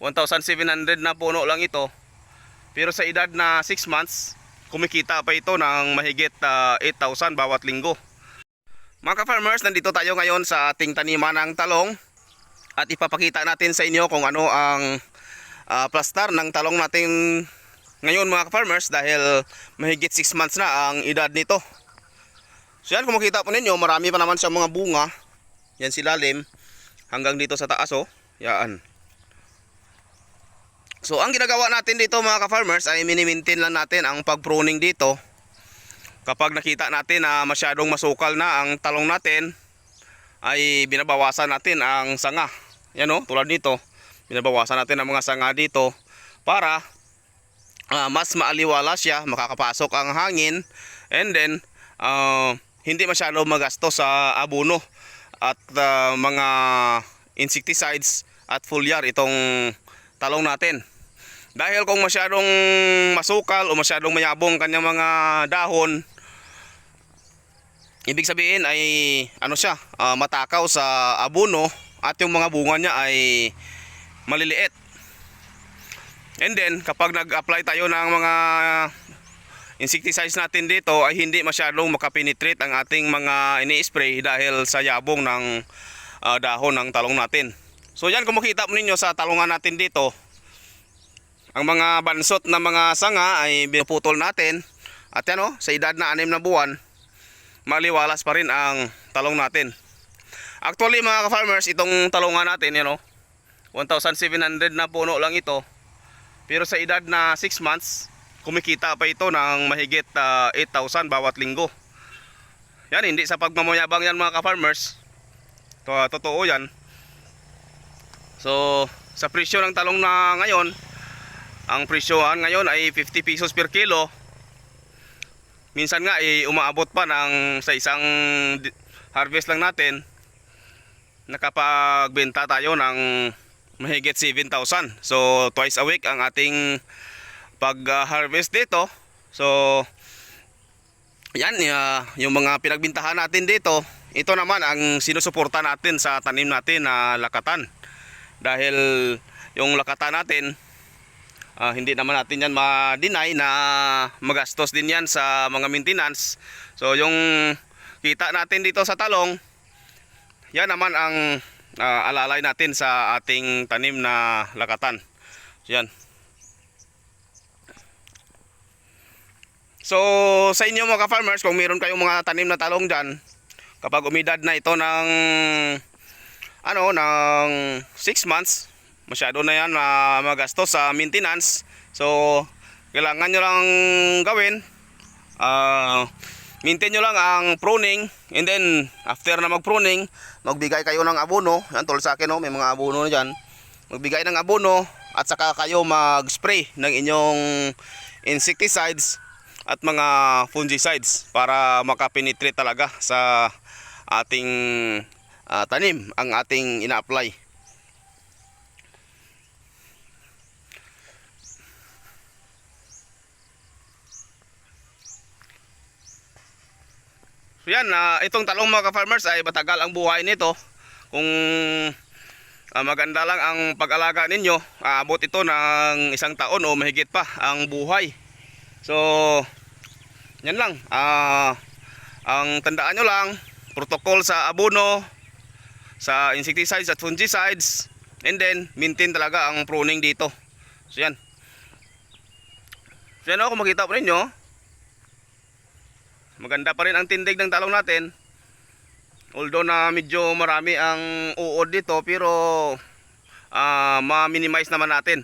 1,700 na puno lang ito. Pero sa edad na 6 months, kumikita pa ito ng mahigit 8,000 bawat linggo. Mga ka-farmers, nandito tayo ngayon sa ating taniman ng talong. At ipapakita natin sa inyo kung ano ang plastar ng talong natin ngayon mga ka-farmers, dahil mahigit 6 months na ang edad nito. So yan, kung makita po ninyo, marami pa naman siyang mga bunga. Yan si lalim hanggang dito sa taas, oh. Yan. So ang ginagawa natin dito mga ka-farmers ay mini-maintain lang natin ang pag-pruning dito. Kapag nakita natin na masyadong masukal na ang talong natin, ay binabawasan natin ang sanga. Yan, oh, tulad nito. Binabawasan natin ang mga sanga dito para mas maaliwala siya, makakapasok ang hangin, and then hindi masyado magastos sa abono at mga insecticides at foliar itong talong natin. Dahil kung masyadong masukal o masyadong mayabong kanyang mga dahon, ibig sabihin ay ano siya, matakaw sa abono at yung mga bunga niya ay maliliit. And then kapag nag-apply tayo ng mga insecticides natin dito, ay hindi masyadong makapenetrate ang ating mga ini-spray dahil sa yabong ng dahon ng talong natin. So yan, kung makita mo ninyo sa talungan natin dito, ang mga bansot na mga sanga ay pinuputol natin. At yan, oh, sa edad na 6 na buwan, maliwalas pa rin ang talong natin. Actually mga ka-farmers, itong talungan natin, yan, oh, 1,700 na puno lang ito. Pero sa edad na 6 months, kumikita pa ito ng mahigit 8,000 bawat linggo. Yan, hindi sa pagmamayabang yan mga ka-farmers. Totoo yan. So sa presyo ng talong na ngayon, ang presyohan ngayon ay 50 pesos per kilo. Minsan nga ay umaabot pa ng sa isang harvest lang natin, nakapagbenta tayo ng mahigit 7,000. So twice a week ang ating pag-harvest dito. So yan, yung mga pinagbintahan natin dito, ito naman ang sinusuporta natin sa tanim natin na lakatan. Dahil yung lakatan natin, hindi naman natin yan ma-deny na magastos din yan sa mga maintenance. So yung kita natin dito sa talong, yan naman ang alalay natin sa ating tanim na lakatan. So yan. So sa inyo mga ka-farmers, kung meron kayong mga tanim na talong dyan, kapag umidad na ito ng ng 6 months, masyado na yan magastos sa maintenance. So kailangan nyo lang gawin, maintain nyo lang ang pruning, and then after na mag-pruning, magbigay kayo ng abono. Yan, tulad sa akin, oh, may mga abono dyan. Magbigay ng abono at saka kayo mag-spray ng inyong insecticides at mga fungicides para makapenetrate talaga sa ating tanim ang ating ina-apply. So yan, itong talong mga ka-farmers ay matagal ang buhay nito. Kung maganda lang ang pag-alaga ninyo, aabot ito ng 1 taon o mahigit pa ang buhay. So yan lang, ang tandaan nyo lang, protocol sa abono, sa insecticides at fungicides, and then maintain talaga ang pruning dito. So yan. So yan, oh, kung makita po ninyo, maganda pa rin ang tindig ng talong natin. Although na medyo marami ang uod dito, pero ma-minimize naman natin